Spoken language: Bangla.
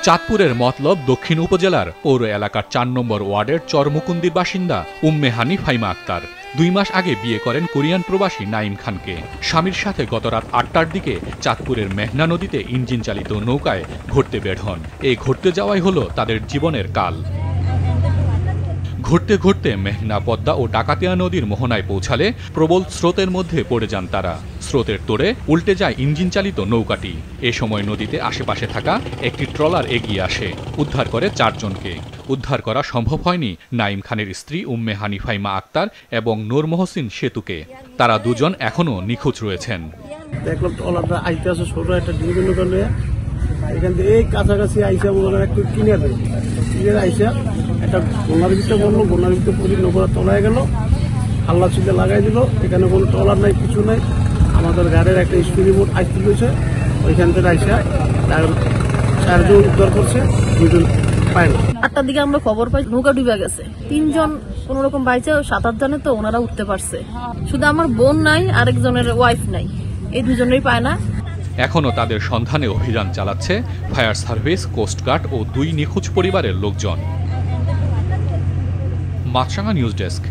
চাঁদপুরের মতলব দক্ষিণ উপজেলার পৌর এলাকার ৪ নম্বর ওয়ার্ডের চরমুকুন্দির বাসিন্দা উম্মে হানি ফাইমা আক্তার ২ মাস আগে বিয়ে করেন কোরিয়ান প্রবাসী নাইম খানকে। স্বামীর সাথে গত রাত ৮টার দিকে চাঁদপুরের মেঘনা নদীতে ইঞ্জিন চালিত নৌকায় ঘুরতে বের হন। এই ঘুরতে যাওয়াই হলো তাদের জীবনের কাল। ঘুরতে ঘুরতে মেঘনা, পদ্মা ও ডাকাতিয়া নদীর মোহনায় পৌঁছালে প্রবল স্রোতের মধ্যে পড়ে যান তারা। স্রোতের তোড়ে উল্টে যায় ইঞ্জিন চালিত নৌকাটি। এ সময় নদীতে আশেপাশে থাকা একটি ট্রলার এগিয়ে আসে, উদ্ধার করে ৪ জনকে। উদ্ধার করা সম্ভব হয়নি নাইম খানের স্ত্রী উম্মে হানি ফাইমা আক্তার এবং নূর মহসিন সেতুকে। তারা দুজন এখনও নিখোঁজ রয়েছেন। দেখলাম ট্রলারটা আইতে আসে ছোট একটা ডিভিশন নিয়ে এখান থেকে এই কাছাকাছি আইসা বলে একটু কিনে দেয়, কিনে আইসা একটা গোনার ভিতরে বললো, গোনার ভিতরে পুরি নৌকা তলায় গেল, হাল্লা চুলে লাগাই দিল। এখানে কোনো ট্রলার নাই, কিছু নাই। আমাদের গাড়ির একটা স্পিড বোট আইতে রয়েছে, ওইখান থেকে আইসা 4 জন উদ্ধার করছে, 2 জন পায় না। 8টার দিকে আমরা খবর পাই নৌকা ডুবে গেছে। 3 জন কোন রকম বাইচে, 7-8 জনে তো ওনারা উঠতে পারছে। শুধু আমার বোন নাই, আরেকজনের ওয়াইফ নাই, এই 2 জনেরই পায় না। এখনও তাদের সন্ধানে অভিযান চালাচ্ছে ফায়ার সার্ভিস, কোস্টগার্ড ও 2 নিখোঁজ পরিবারের লোকজন। মাছরাঙা নিউজ ডেস্ক।